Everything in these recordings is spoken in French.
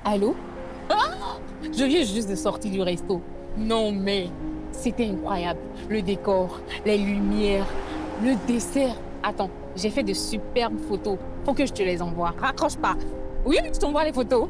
Allô? Ah, je viens juste de sortir du resto. Non mais, c'était incroyable. Le décor, les lumières, le dessert. Attends, j'ai fait de superbes photos. Faut que je te les envoie. Raccroche pas. Oui, je t'envoie les photos.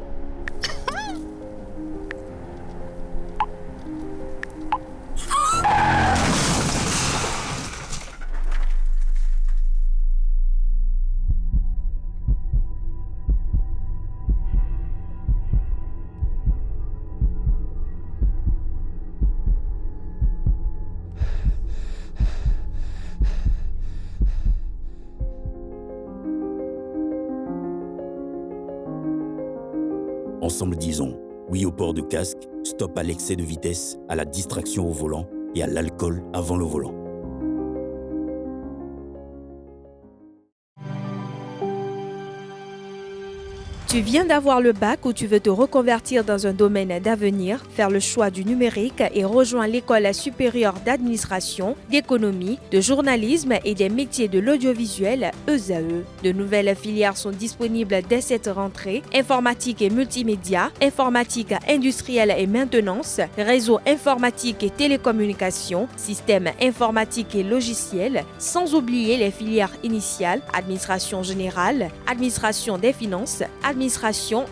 Ensemble disons oui au port de casque, stop à l'excès de vitesse, à la distraction au volant et à l'alcool avant le volant. Tu viens d'avoir le bac ou tu veux te reconvertir dans un domaine d'avenir, faire le choix du numérique et rejoindre l'école supérieure d'administration, d'économie, de journalisme et des métiers de l'audiovisuel, ESAE. De nouvelles filières sont disponibles dès cette rentrée: informatique et multimédia, informatique industrielle et maintenance, réseau informatique et télécommunications, système informatique et logiciel, sans oublier les filières initiales: administration générale, administration des finances, administration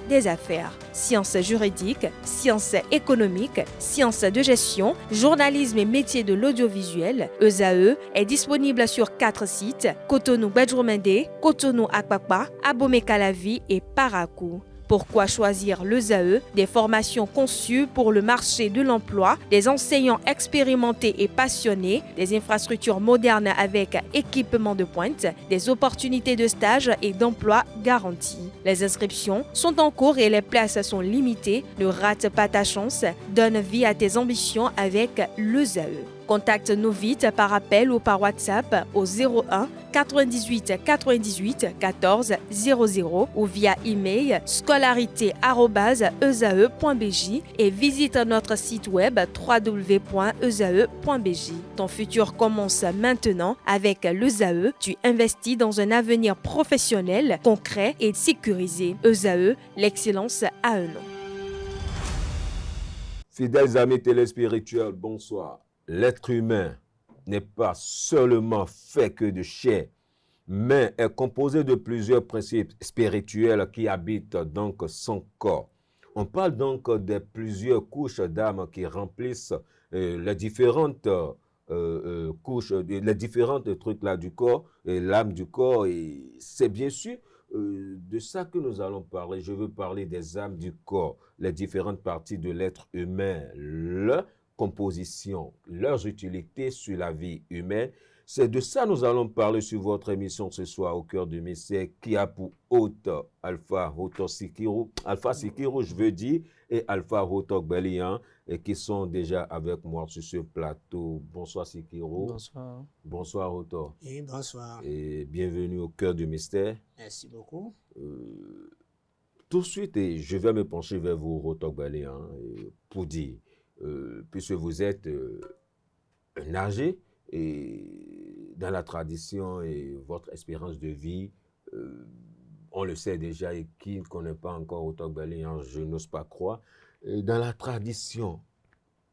des affaires, sciences juridiques, sciences économiques, sciences de gestion, journalisme et métiers de l'audiovisuel. ESAE est disponible sur 4 sites: Cotonou-Bedroumendé, Cotonou-Akpakpa, Abomey-Calavi et Parakou. Pourquoi choisir l'ESAE? Des formations conçues pour le marché de l'emploi, des enseignants expérimentés et passionnés, des infrastructures modernes avec équipement de pointe, des opportunités de stage et d'emploi garanties. Les inscriptions sont en cours et les places sont limitées. Ne rate pas ta chance. Donne vie à tes ambitions avec l'ESAE. Contacte-nous vite par appel ou par WhatsApp au 01 98 98 14 00 ou via email scolarité@esae.bj et visite notre site web www.esae.bj. Ton futur commence maintenant avec l'ESAE. Tu investis dans un avenir professionnel, concret et sécurisé. ESAE, l'excellence à un nom. Fidèles amis téléspirituels, bonsoir. L'être humain n'est pas seulement fait que de chair, mais est composé de plusieurs principes spirituels qui habitent donc son corps. On parle donc de plusieurs couches d'âme qui remplissent les différentes couches, les différentes trucs là du corps, et l'âme du corps, et c'est bien sûr de ça que nous allons parler. Je veux parler des âmes du corps, les différentes parties de l'être humain, leur composition, leurs utilités sur la vie humaine. C'est de ça que nous allons parler sur votre émission ce soir, Au cœur du mystère, qui a pour hôte Alpha Sikirou, je veux dire, et Alpha Bélian, et qui sont déjà avec moi sur ce plateau. Bonsoir Sikirou. Bonsoir. Bonsoir Hoto. Et bonsoir. Et bienvenue au cœur du mystère. Merci beaucoup. Tout de suite, et je vais me pencher vers vous, Hoto Bélian, pour dire, puisque vous êtes un âgé, et dans la tradition et votre expérience de vie, on le sait déjà, et qui ne connaît pas encore Hoto Bélian, je n'ose pas croire, dans la tradition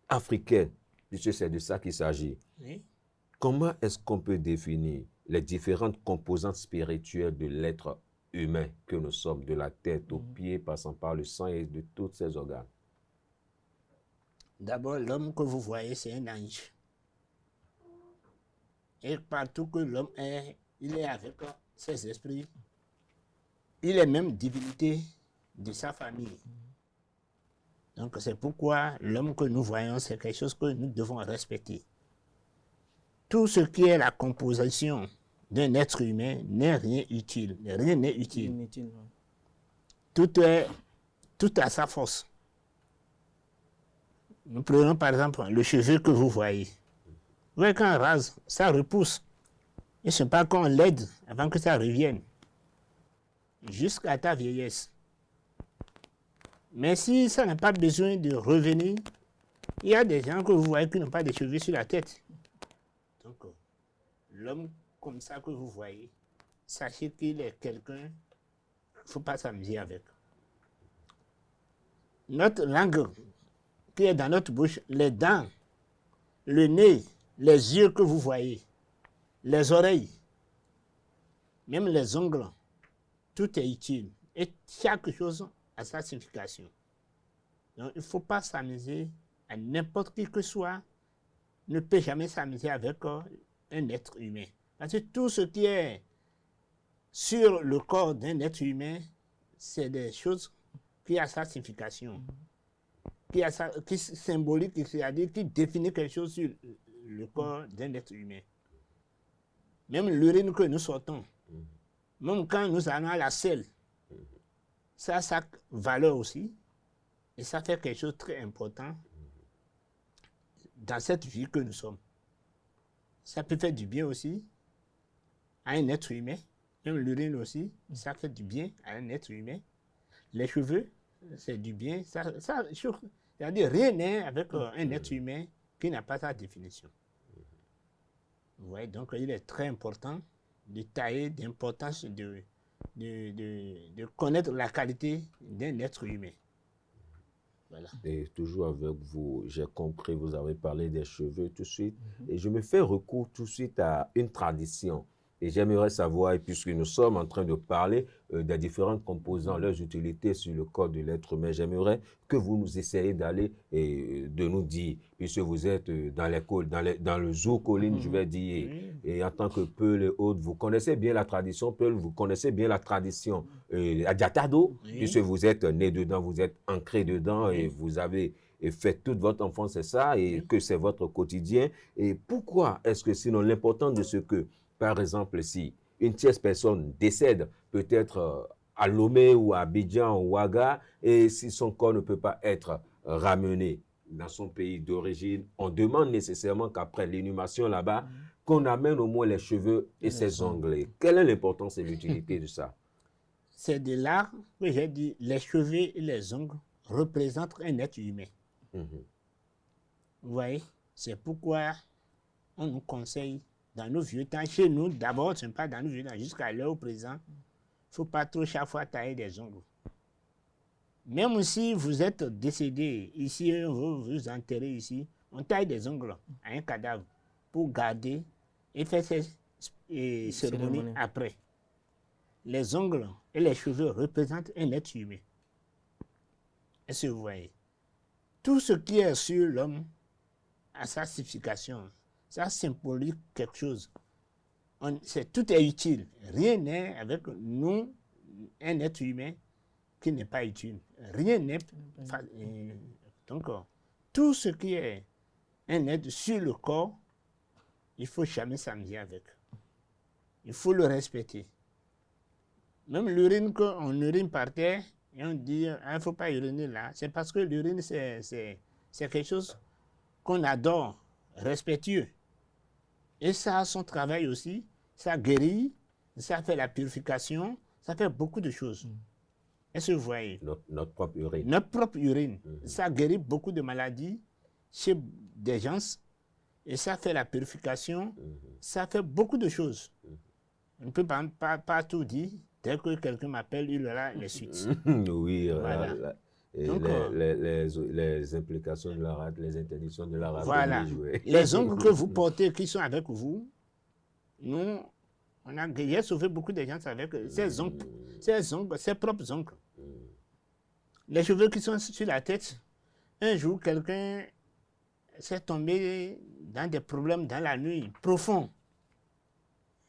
africaine, puisque c'est de ça qu'il s'agit. Oui. Comment est-ce qu'on peut définir les différentes composantes spirituelles de l'être humain que nous sommes, de la tête aux pieds, passant par le sang et de tous ses organes? D'abord, l'homme que vous voyez, c'est un ange. Et partout que l'homme est, il est avec ses esprits. Il est même divinité de sa famille. Donc c'est pourquoi l'homme que nous voyons, c'est quelque chose que nous devons respecter. Tout ce qui est la composition d'un être humain n'est rien utile. Rien n'est utile. Inutile. Tout a sa force. Nous prenons par exemple le cheveu que vous voyez. Vous voyez, quand on rase, ça repousse. Et ce n'est pas qu'on l'aide avant que ça revienne. Jusqu'à ta vieillesse. Mais si ça n'a pas besoin de revenir, il y a des gens que vous voyez qui n'ont pas de cheveux sur la tête. Donc, l'homme comme ça que vous voyez, sachez qu'il est quelqu'un, il ne faut pas s'amuser avec. Notre langue qui est dans notre bouche, les dents, le nez, les yeux que vous voyez, les oreilles, même les ongles, tout est utile. Et chaque chose a sa signification. Donc, il ne faut pas s'amuser à n'importe qui que soit, ne peut jamais s'amuser avec un être humain. Parce que tout ce qui est sur le corps d'un être humain, c'est des choses qui ont sa signification, qui symbolique, c'est-à-dire qui définit quelque chose sur le corps d'un être humain. Même l'urine que nous sortons, même quand nous allons à la selle, ça a sa valeur aussi, et ça fait quelque chose de très important dans cette vie que nous sommes. Ça peut faire du bien aussi à un être humain, même l'urine aussi, ça fait du bien à un être humain. Les cheveux, c'est du bien. C'est-à-dire rien n'est avec un être humain qui n'a pas sa définition. Vous voyez, donc il est très important de tailler, d'importance de connaître la qualité d'un être humain. Voilà. Et toujours avec vous, j'ai compris, vous avez parlé des cheveux tout de suite. Et je me fais recours tout de suite à une tradition. Et j'aimerais savoir, et puisque nous sommes en train de parler des différents composants, leurs utilités sur le corps de l'être humain, j'aimerais que vous nous essayiez d'aller et de nous dire, puisque vous êtes dans le zoo colline, je vais dire, et en tant que Peul et autres, vous connaissez bien la tradition Peul, vous connaissez bien la tradition Adjatado, puisque vous êtes né dedans, vous êtes ancré dedans et vous avez fait toute votre enfance, c'est ça, et que c'est votre quotidien. Et pourquoi est-ce que sinon l'important de ce que, par exemple, si une tierce personne décède peut-être à Lomé ou à Abidjan ou Ouaga, et si son corps ne peut pas être ramené dans son pays d'origine, on demande nécessairement qu'après l'inhumation là-bas, qu'on amène au moins les cheveux et ses ongles. Quelle est l'importance et l'utilité de ça? C'est de là que j'ai dit, les cheveux et les ongles représentent un être humain. Vous voyez, c'est pourquoi on nous conseille dans nos vieux temps, chez nous, d'abord, ce n'est pas dans nos vieux temps, jusqu'à l'heure présent, il ne faut pas trop chaque fois tailler des ongles. Même si vous êtes décédé, ici, on veut vous enterrer ici, on taille des ongles à un cadavre pour garder et faire ces cérémonies après. Les ongles et les cheveux représentent un être humain. Est-ce que vous voyez? Tout ce qui est sur l'homme a sa signification. Ça symbolise quelque chose. Tout est utile. Rien n'est avec nous, un être humain, qui n'est pas utile. Rien n'est... Donc, tout ce qui est un être sur le corps, il ne faut jamais s'amuser avec. Il faut le respecter. Même l'urine, qu'on urine par terre, et on dit, il ne faut pas uriner là, c'est parce que l'urine, c'est quelque chose qu'on adore, respectueux. Et ça a son travail aussi, ça guérit, ça fait la purification, ça fait beaucoup de choses. Est-ce que vous voyez? Notre propre urine. Notre propre urine, ça guérit beaucoup de maladies chez des gens, et ça fait la purification, ça fait beaucoup de choses. On ne peut pas tout dire, dès que quelqu'un m'appelle, il aura les suites. Oui, voilà. Et donc, les implications de la rate, les interdictions de la rate. Voilà. Les ongles que vous portez, qui sont avec vous, nous, j'ai sauvé beaucoup de gens avec ces ongles, ces propres ongles. Les cheveux qui sont sur la tête, un jour, quelqu'un s'est tombé dans des problèmes dans la nuit, profonds.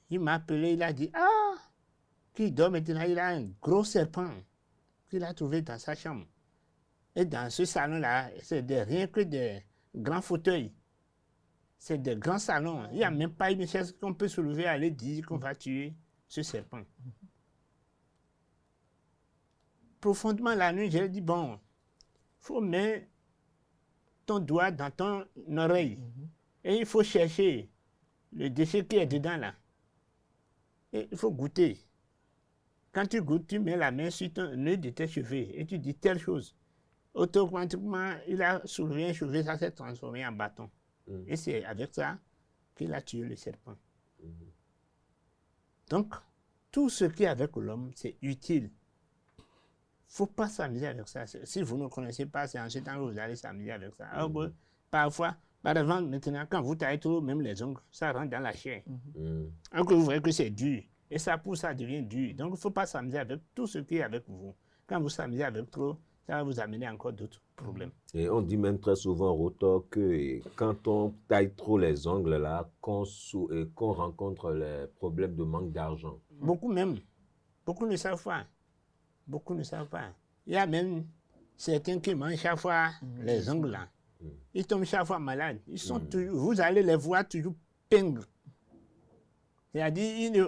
Il m'a appelé, il a dit, ah, qui dort maintenant, il a un gros serpent qu'il a trouvé dans sa chambre. Et dans ce salon-là, c'est rien que des grands fauteuils. C'est des grands salons. Il n'y a même pas une chaise qu'on peut soulever et aller dire qu'on va tuer ce serpent. Profondément la nuit, j'ai dit, bon, il faut mettre ton doigt dans ton oreille. Et il faut chercher le déchet qui est dedans là. Et il faut goûter. Quand tu goûtes, tu mets la main sur ton nœud de tes cheveux et tu dis telle chose. automatiquement, il a soulevé un cheveu, ça s'est transformé en bâton. Et c'est avec ça qu'il a tué le serpent. Donc, tout ce qui est avec l'homme, c'est utile. Il ne faut pas s'amuser avec ça. Si vous ne connaissez pas, c'est en ce temps que vous allez s'amuser avec ça. Alors, parfois, par exemple, maintenant, quand vous taillez trop, même les ongles, ça rentre dans la chair. Alors que vous voyez que c'est dur. Et ça pousse, ça devient dur. Donc, il ne faut pas s'amuser avec tout ce qui est avec vous. Quand vous s'amusez avec trop, ça va vous amener encore d'autres problèmes. Et on dit même très souvent, Rotor, que quand on taille trop les ongles là, qu'on rencontre les problèmes de manque d'argent. Beaucoup même. Beaucoup ne savent pas. Beaucoup ne savent pas. Il y a même certains qui mangent chaque fois les ongles là. Ils tombent chaque fois malades. Ils sont toujours, vous allez les voir toujours pingres. C'est-à-dire,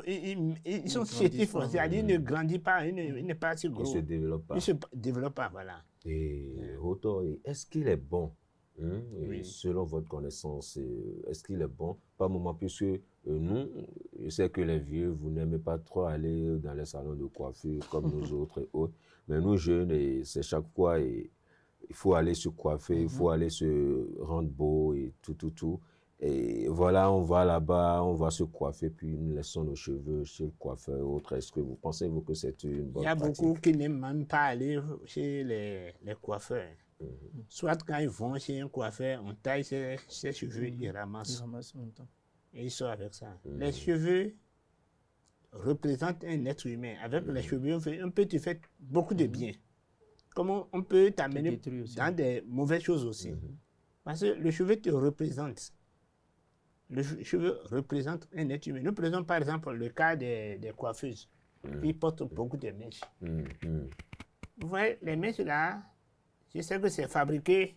ils sont chétifs. C'est-à-dire, ils ne grandissent pas, ils ne sont pas si gros. Ils ne se développent pas. Ils ne se développent pas, voilà. Et Rotor, est-ce qu'il est bon, Oui. selon votre connaissance, est-ce qu'il est bon? Par moment, puisque nous, je sais que les vieux, vous n'aimez pas trop aller dans les salons de coiffure comme nous autres et autres, mais nous jeunes, c'est chaque fois, il faut aller se coiffer, il faut aller se rendre beau et tout. Et voilà, on va là-bas, on va se coiffer, puis nous laissons nos cheveux chez le coiffeur et autres. Est-ce que vous pensez que c'est une bonne pratique? Il y a beaucoup qui n'aiment même pas aller chez les coiffeurs. Soit quand ils vont chez un coiffeur, on taille ses cheveux, ils ramassent. En même temps. Et ils sortent avec ça. Les cheveux représentent un être humain. Avec les cheveux, on peut te faire beaucoup de bien. Comment on peut t'amener dans des mauvaises choses aussi. Parce que le cheveu te représente. Le cheveu représente un être humain. Nous prenons par exemple le cas des coiffeuses. Ils portent beaucoup de mèches. Vous voyez, les mèches là, je sais que c'est fabriqué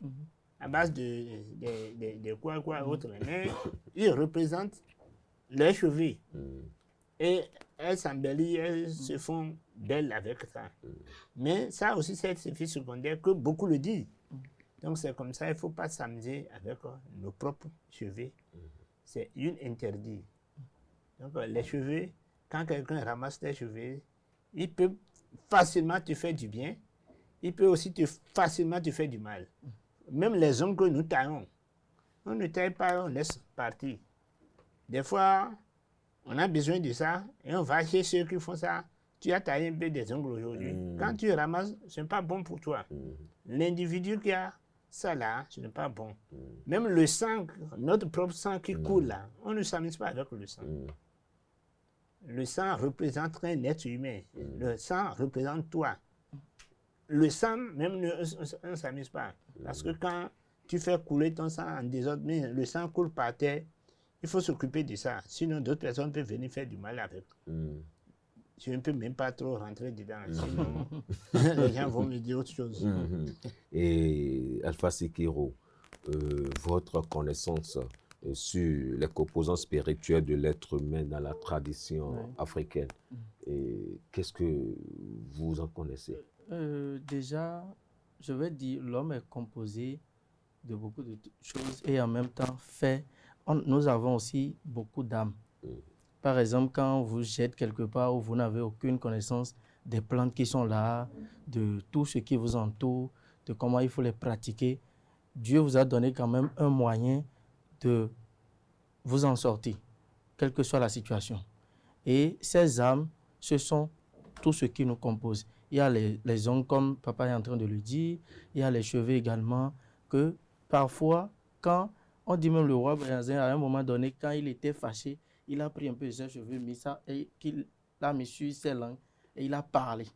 à base de quoi autre. Mais ils représentent leurs cheveux. Et elles s'embellissent, elles se font belles avec ça. Mais ça aussi, c'est un effet secondaire que beaucoup le disent. Donc c'est comme ça, il ne faut pas s'amuser avec nos propres cheveux. C'est une interdit. Donc les cheveux, quand quelqu'un ramasse tes cheveux, il peut facilement te faire du bien, il peut aussi facilement te faire du mal. Même les ongles que nous taillons, on ne taille pas, on laisse partir. Des fois, on a besoin de ça et on va chez ceux qui font ça. Tu as taillé un peu des ongles aujourd'hui. Quand tu ramasses, ce n'est pas bon pour toi. L'individu qui a ça là, ce n'est pas bon. Même le sang, notre propre sang qui coule là, on ne s'amuse pas avec le sang. Le sang représente un être humain. Le sang représente toi. Le sang, même, on ne s'amuse pas. Parce que quand tu fais couler ton sang en désordre, mais le sang coule par terre, il faut s'occuper de ça. Sinon, d'autres personnes peuvent venir faire du mal avec. Je ne peux même pas trop rentrer dedans. Sinon, les gens vont me dire autre chose. Et Alpha Sekiro, votre connaissance sur les composants spirituels de l'être humain dans la tradition africaine, qu'est-ce que vous en connaissez? Déjà, je vais dire, l'homme est composé de beaucoup de choses et en même temps nous avons aussi beaucoup d'âmes. Par exemple, quand vous jetez quelque part où vous n'avez aucune connaissance des plantes qui sont là, de tout ce qui vous entoure, de comment il faut les pratiquer, Dieu vous a donné quand même un moyen de vous en sortir, quelle que soit la situation. Et ces âmes, ce sont tout ce qui nous compose. Il y a les ongles, comme papa est en train de le dire, il y a les cheveux également, que parfois, quand on dit même le roi Béhanzin, à un moment donné, quand il était fâché, il a pris un peu de ses cheveux, mis ça, et qu'il a mis sur ses langues, et il a parlé.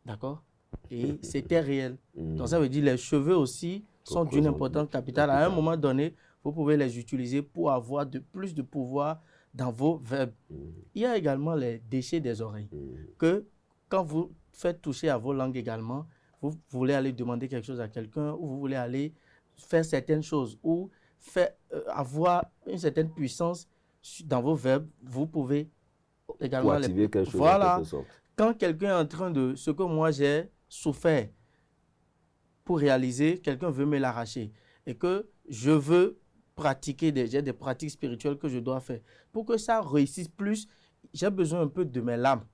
D'accord? Et c'était réel. Donc ça veut dire les cheveux aussi sont d'une importance capitale. À un moment donné, vous pouvez les utiliser pour avoir plus de pouvoir dans vos verbes. Il y a également les déchets des oreilles. Que quand vous faites toucher à vos langues également, vous voulez aller demander quelque chose à quelqu'un, ou vous voulez aller faire certaines choses, ou avoir une certaine puissance dans vos verbes, vous pouvez également activer quelque chose. Voilà. Quand quelqu'un est en train de... Ce que moi j'ai souffert pour réaliser, quelqu'un veut me l'arracher. Et que je veux pratiquer, j'ai des pratiques spirituelles que je dois faire. Pour que ça réussisse plus, j'ai besoin un peu de mes lames.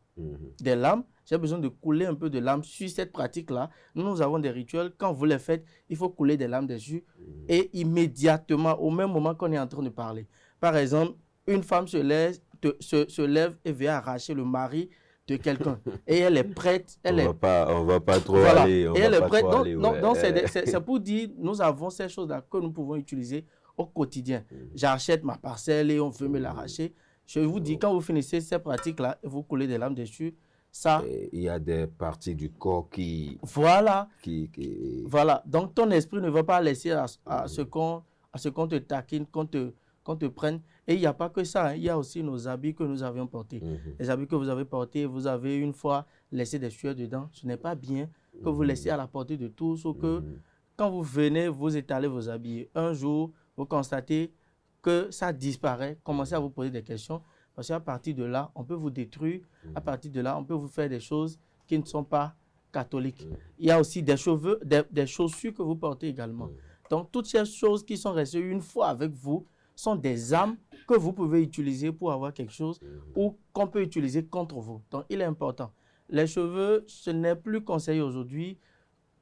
des larmes, j'ai besoin de couler un peu de larmes sur cette pratique-là. Nous avons des rituels. Quand vous les faites, il faut couler des larmes dessus et immédiatement, au même moment qu'on est en train de parler. Par exemple, une femme se lève et vient arracher le mari de quelqu'un. Et elle est prête. On va pas trop voilà. aller. Et elle est prête. Donc c'est pour dire, nous avons ces choses-là que nous pouvons utiliser au quotidien. J'achète ma parcelle et on veut me l'arracher. Je vous dis, quand vous finissez ces pratiques-là, vous coulez des larmes dessus, ça... Il y a des parties du corps qui... Voilà. Voilà. Donc, ton esprit ne va pas laisser à ce qu'on te taquine, qu'on te prenne. Et il n'y a pas que ça. Hein. Il y a aussi nos habits que nous avions portés. Les habits que vous avez portés, vous avez une fois laissé des sueurs dedans. Ce n'est pas bien que vous laissiez à la portée de tous ou que quand vous venez, vous étalez vos habits. Un jour, vous constatez que ça disparaît, commencez à vous poser des questions, parce qu'à partir de là, on peut vous détruire, à partir de là, on peut vous faire des choses qui ne sont pas catholiques. Il y a aussi des chaussures que vous portez également. Donc, toutes ces choses qui sont restées une fois avec vous sont des armes que vous pouvez utiliser pour avoir quelque chose ou qu'on peut utiliser contre vous. Donc, il est important. Les cheveux, ce n'est plus conseillé aujourd'hui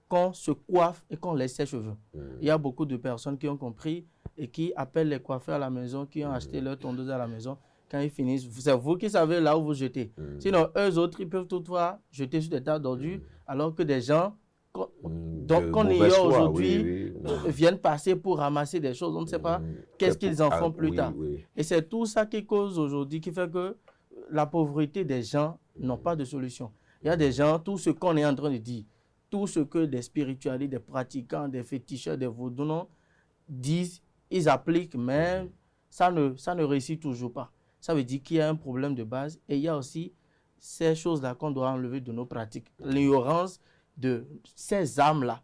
qu'on se coiffe et qu'on laisse ses cheveux. Il y a beaucoup de personnes qui ont compris et qui appellent les coiffeurs à la maison, qui ont acheté leur tondeuse à la maison. Quand ils finissent, c'est vous qui savez là où vous jetez. Sinon, eux autres, ils peuvent toutefois jeter sur des tas d'ordures, alors que des gens qu'on ignore aujourd'hui viennent passer pour ramasser des choses. On ne sait pas qu'est-ce qu'ils en font plus tard. Et c'est tout ça qui cause aujourd'hui, qui fait que la pauvreté des gens n'ont pas de solution. Il y a des gens, tout ce qu'on est en train de dire, tout ce que des spiritualistes, des pratiquants, des féticheurs, des vaudous disent, ils appliquent, mais ça ne réussit toujours pas. Ça veut dire qu'il y a un problème de base et il y a aussi ces choses-là qu'on doit enlever de nos pratiques. L'ignorance de ces âmes-là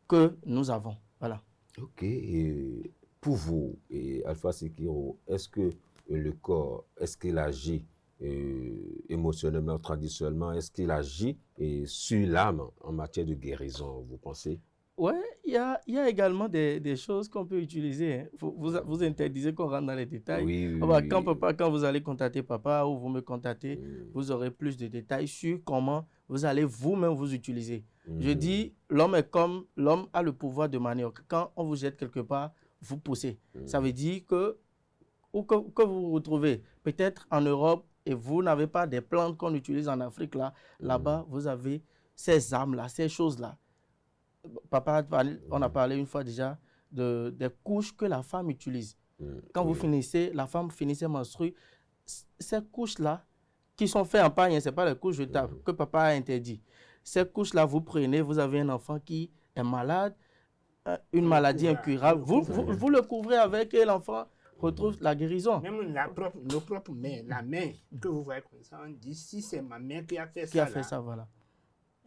que nous avons. Voilà. Ok. Et pour vous, Alpha Sekiro, est-ce que le corps, est-ce qu'il agit émotionnellement, traditionnellement, est-ce qu'il agit sur l'âme en matière de guérison, vous pensez? Oui, il y a également des choses qu'on peut utiliser. Hein. Vous interdisez qu'on rentre dans les détails. Quand vous allez contacter papa ou vous me contactez, vous aurez plus de détails sur comment vous allez vous-même vous utiliser. Je dis, l'homme a le pouvoir de manioc. Quand on vous jette quelque part, vous poussez. Ça veut dire que vous vous retrouvez peut-être en Europe et vous n'avez pas des plantes qu'on utilise en Afrique. Là-bas, vous avez ces âmes-là, ces choses-là. Papa, on a parlé une fois déjà des couches que la femme utilise. Quand vous finissez, la femme finissait menstruer, ces couches-là, qui sont faites en pagne, ce n'est pas les couches jetables que papa a interdit. Ces couches-là, vous prenez, vous avez un enfant qui est malade, une maladie incurable, vous le couvrez avec et l'enfant retrouve la guérison. Même nos propres mains, la main que vous voyez comme ça, on dit si c'est ma main qui a fait ça. Qui a fait ça, voilà.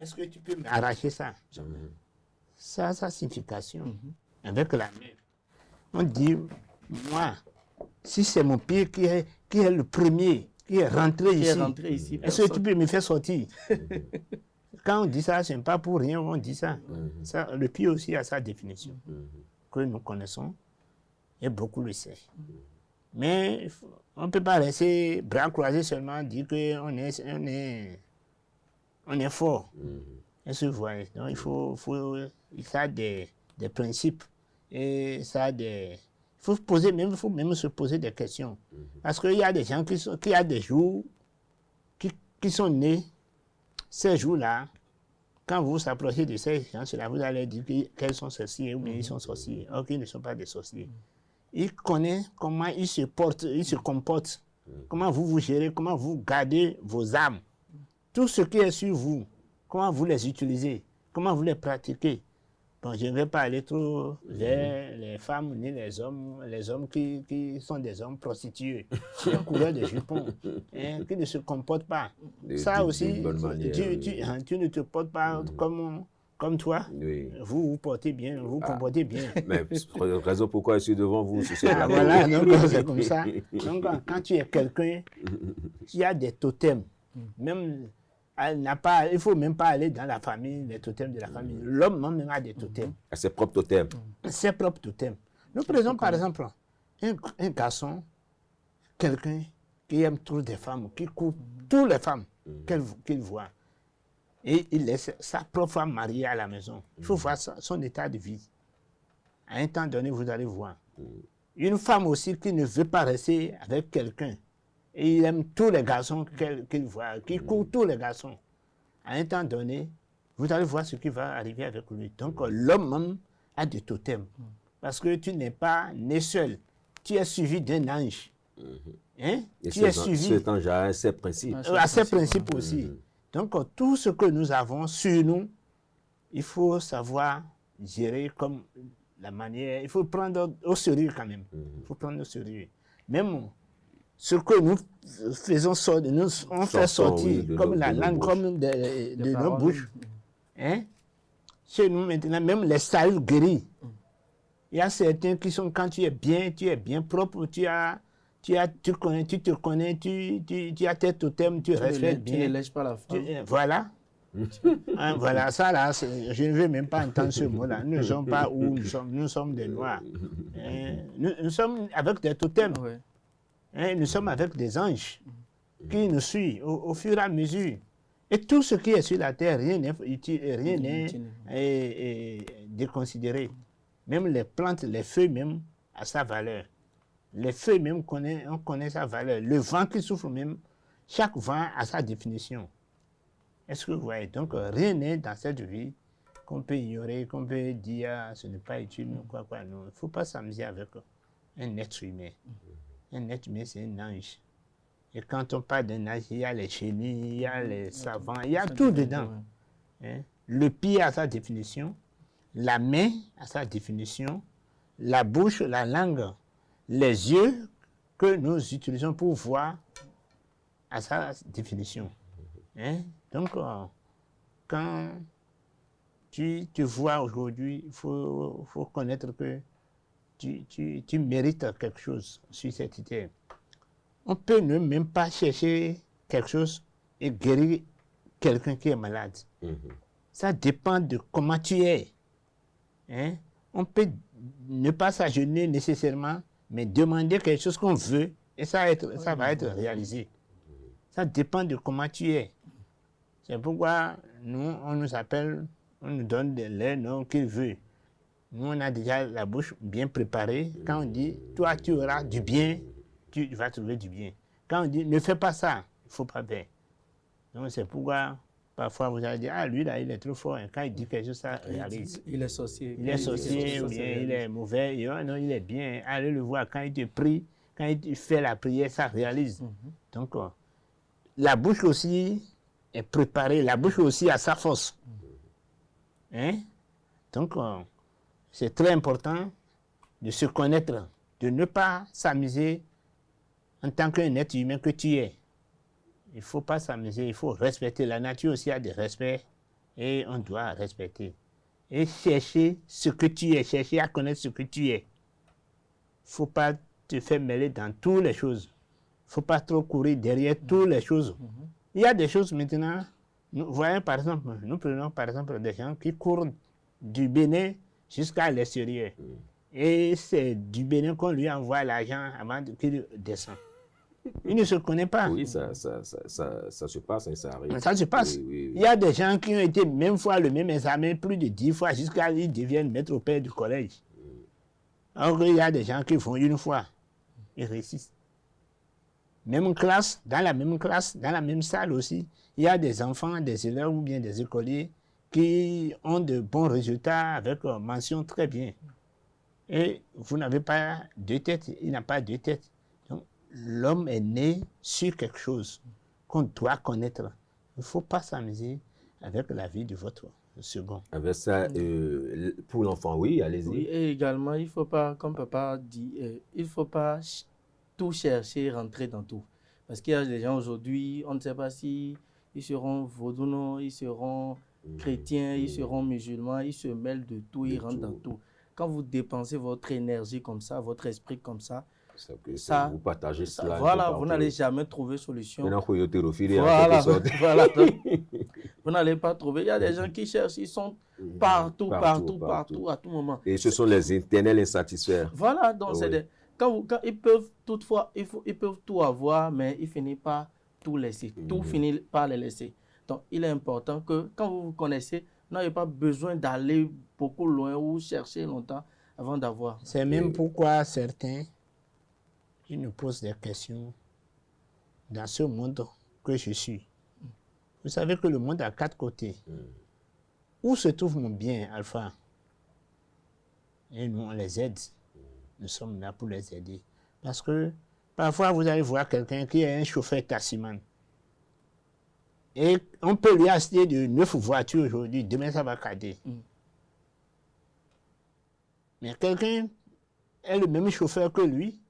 Est-ce que tu peux m'arracher ça? Ça a sa signification. Avec la main. On dit, moi, si c'est mon pied qui est le premier, qui est rentré ici, est-ce que tu peux me faire sortir? Quand on dit ça, ce n'est pas pour rien, on dit ça. Le pied aussi a sa définition, que nous connaissons, et beaucoup le savent. Mais on ne peut pas rester bras croisés seulement, dire qu'on est fort. Est-ce que vous voyez? Donc, ça a des principes et ça a des... Il faut même se poser des questions. Parce qu'il y a des gens qui a des jours qui sont nés, ces jours-là, quand vous vous approchez de ces gens-là, vous allez dire qu'ils sont sorciers ou bien ils sont sorciers, or qu'ils ne sont pas des sorciers. Ils connaissent comment ils se portent, ils se comportent, comment vous gérez, comment vous gardez vos âmes. Tout ce qui est sur vous, comment vous les utilisez, comment vous les pratiquez. Bon, je ne vais pas aller trop vers les femmes ni les hommes qui sont des hommes prostitués, les couleurs de jupons, qui ne se comportent pas. Ça aussi, tu ne te portes pas comme toi. Vous portez bien, vous comportez bien. Mais raison pourquoi je suis devant vous, c'est voilà, donc c'est comme ça. Donc, quand tu es quelqu'un, il y a des totems. Même... il ne faut même pas aller dans la famille, les totems de la famille. L'homme même a des totems. Ses propres totems. Ses propres totems. Nous prenons par exemple un garçon, quelqu'un qui aime toutes les femmes, qui coupe toutes les femmes. qu'il voit. Et il laisse sa propre femme mariée à la maison. Il faut voir son état de vie. À un temps donné, vous allez voir. Une femme aussi qui ne veut pas rester avec quelqu'un. Et il aime tous les garçons qu'il voit, qui court tous les garçons. À un temps donné, vous allez voir ce qui va arriver avec lui. Donc l'homme même a des totems. Parce que tu n'es pas né seul. Tu es suivi d'un ange. Hein? Et Tu es suivi. cet ange a ses principes. À ses principes aussi. Donc tout ce que nous avons sur nous, il faut savoir gérer comme la manière. Il faut prendre au sérieux quand même. Il faut prendre au sérieux. Même ce que nous faisons sortir, on fait sortir comme la langue, comme de nos bouches. Hein? Chez nous maintenant, même les salles guéris. Il y a certains qui sont, quand tu es bien propre, tu te connais, tu as tes totems, tu respectes bien. Tu ne lèches pas la femme. Voilà. Hein, voilà, ça là, je ne veux même pas entendre ce mot-là. Nous ne sommes pas où nous sommes des Noirs. Nous sommes avec des totems. Ouais. Hein, nous sommes avec des anges qui nous suivent au fur et à mesure. Et tout ce qui est sur la terre, rien n'est déconsidéré. Même les plantes, les feuilles même, a sa valeur. Les feuilles même, on connaît sa valeur. Le vent qui souffle même, chaque vent a sa définition. Est-ce que vous voyez? Donc, rien n'est dans cette vie qu'on peut ignorer, qu'on peut dire, ce n'est pas utile, quoi. Non, il ne faut pas s'amuser avec un être humain. Un être humain, c'est un ange. Et quand on parle d'un ange, il y a les génies, il y a les savants, il y a tout dedans. Hein? Le pied a sa définition, la main a sa définition, la bouche, la langue, les yeux que nous utilisons pour voir a sa définition. Hein? Donc, quand tu te vois aujourd'hui, il faut connaître que tu mérites quelque chose sur cette terre. On peut ne même pas chercher quelque chose et guérir quelqu'un qui est malade. Ça dépend de comment tu es. Hein? On peut ne pas s'agenouiller nécessairement, mais demander quelque chose qu'on veut et ça va être réalisé. Ça dépend de comment tu es. C'est pourquoi nous, on nous appelle, on nous donne les noms qu'il veut. Nous, on a déjà la bouche bien préparée. Quand on dit, toi, tu auras du bien, tu vas trouver du bien. Quand on dit, ne fais pas ça, il ne faut pas faire. Donc, c'est pourquoi, parfois, vous allez dire, ah, lui, là, il est trop fort. Et quand il dit quelque chose, ça réalise. Il est sorcier. Il est sorcier, ou bien il est mauvais. Et, oh, non, il est bien. Allez le voir. Quand il te prie, quand il fait la prière, ça réalise. Donc, la bouche aussi est préparée. La bouche aussi a sa force. Hein? Donc, c'est très important de se connaître, de ne pas s'amuser en tant qu'un être humain que tu es. Il ne faut pas s'amuser, il faut respecter. La nature aussi a des respects et on doit respecter. Et chercher ce que tu es, chercher à connaître ce que tu es. Il ne faut pas te faire mêler dans toutes les choses. Il ne faut pas trop courir derrière toutes les choses. Il y a des choses maintenant, nous voyons par exemple, nous prenons par exemple des gens qui courent du Bénin jusqu'à l'extérieur. Et c'est du Bénin qu'on lui envoie l'argent avant qu'il descende. Il ne se connaît pas. Oui, ça se passe et ça arrive. Ça se passe. Oui. Il y a des gens qui ont été même fois le même examen plus de 10 fois jusqu'à ce qu'ils deviennent maître au père du collège. Alors il y a des gens qui font une fois. Ils réussissent. Même classe, dans la même salle aussi, il y a des enfants, des élèves ou bien des écoliers qui ont de bons résultats avec mention très bien. Et vous n'avez pas deux têtes, il n'a pas deux têtes. Donc, l'homme est né sur quelque chose qu'on doit connaître. Il ne faut pas s'amuser avec la vie de votre second. Avec ça, pour l'enfant, oui, allez-y. Oui, et également, il ne faut pas, comme papa dit, il ne faut pas tout chercher, rentrer dans tout. Parce qu'il y a des gens aujourd'hui, on ne sait pas si ils seront vaudounos, ils seront chrétiens, ils seront musulmans, ils se mêlent de tout, ils rentrent dans tout. Quand vous dépensez votre énergie comme ça, votre esprit comme ça, vous partagez cela. Voilà, vous n'allez jamais trouver solution. Voilà. Vous n'allez pas trouver. Il y a des gens qui cherchent, ils sont partout, à tout moment. Et ce sont les éternels insatisfaits. Voilà, donc c'est des... Quand ils peuvent toutefois, ils peuvent tout avoir, mais ils finissent par tout laisser. Tout finit par les laisser. Donc, il est important que quand vous vous connaissez, vous n'avez pas besoin d'aller beaucoup loin ou chercher longtemps avant d'avoir. C'est même pourquoi certains, ils nous posent des questions dans ce monde que je suis. Vous savez que le monde a 4 côtés. Où se trouve mon bien, Alpha? Et nous, on les aide. Nous sommes là pour les aider. Parce que parfois, vous allez voir quelqu'un qui est un chauffeur taximan. Et on peut lui acheter de 9 voitures aujourd'hui. Demain, ça va cader. Mais quelqu'un est le même chauffeur que lui,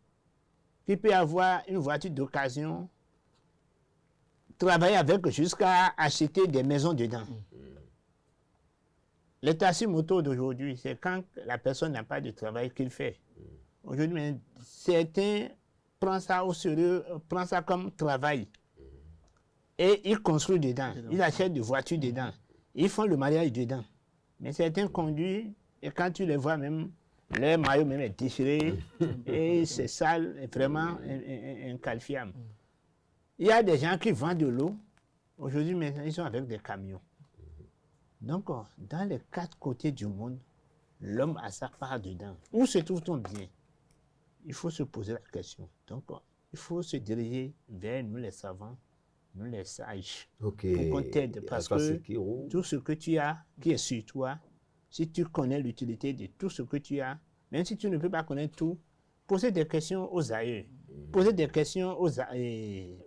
qui peut avoir une voiture d'occasion, travailler avec jusqu'à acheter des maisons dedans. Les taxis-motos d'aujourd'hui, c'est quand la personne n'a pas de travail qu'il fait. Aujourd'hui, certains prennent ça au sérieux, prennent ça comme travail. Et ils construisent dedans, ils achètent des voitures dedans, ils font le mariage dedans. Mais certains conduisent, et quand tu les vois même, leur maillot même est déchiré, et c'est sale, et vraiment incalfiable. Il y a des gens qui vendent de l'eau, aujourd'hui maintenant, ils sont avec des camions. Donc, dans les 4 côtés du monde, l'homme a sa part dedans. Où se trouve ton bien? Il faut se poser la question. Donc, il faut se diriger vers nous les savants, nous les sages, pour qu'on t'aide. Parce que tout ce que tu as, qui est sur toi, si tu connais l'utilité de tout ce que tu as, même si tu ne peux pas connaître tout, poser des questions aux aïeux, poser des questions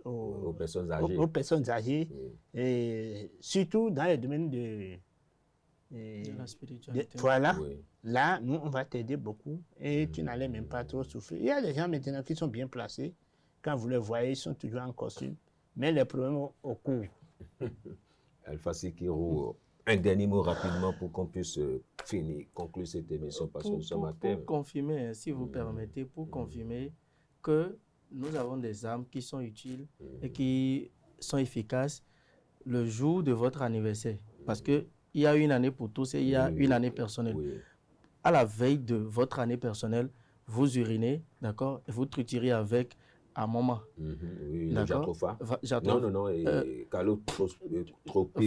aux personnes âgées, et surtout dans les domaines de la spiritualité. Voilà, là, nous, on va t'aider beaucoup et tu n'allais même pas trop souffrir. Il y a des gens maintenant qui sont bien placés. Quand vous les voyez, ils sont toujours en costume, mais les problèmes au cours. Alpha Sekiro, un dernier mot rapidement pour qu'on puisse conclure cette émission parce que nous sommes à terme. Pour confirmer, si vous permettez, pour confirmer que nous avons des armes qui sont utiles et qui sont efficaces le jour de votre anniversaire. Parce qu'il y a une année pour tous et il y a une année personnelle. À la veille de votre année personnelle, vous urinez, d'accord, et vous triturez avec un moment. D'accord. Non,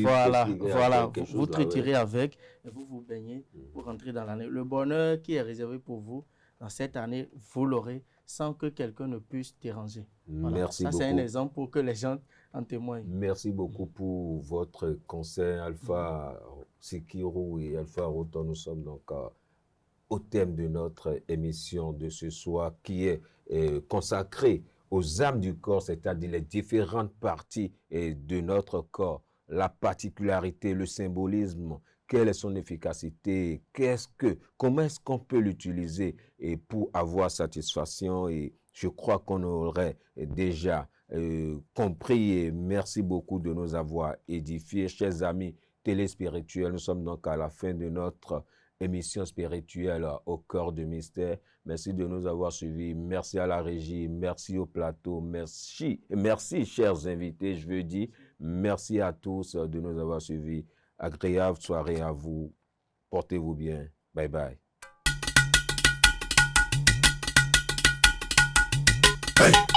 voilà, vous triturez avec et vous vous baignez pour rentrer dans l'année. Le bonheur qui est réservé pour vous dans cette année, vous l'aurez sans que quelqu'un ne puisse déranger. Voilà. Merci beaucoup. Ça, c'est un exemple pour que les gens en témoignent. Merci beaucoup pour votre conseil, Alpha Sekiro et Alpha Roton. Nous sommes donc au thème de notre émission de ce soir qui est consacrée aux âmes du corps, c'est-à-dire les différentes parties de notre corps, la particularité, le symbolisme, quelle est son efficacité, comment est-ce qu'on peut l'utiliser pour avoir satisfaction. Et je crois qu'on aurait déjà compris et merci beaucoup de nous avoir édifiés. Chers amis téléspirituels, nous sommes donc à la fin de notre émission spirituelle au cœur du mystère. Merci de nous avoir suivis. Merci à la régie. Merci au plateau. Merci, chers invités. Je veux dire merci à tous de nous avoir suivis. Agréable soirée à vous. Portez-vous bien. Bye bye. Hey!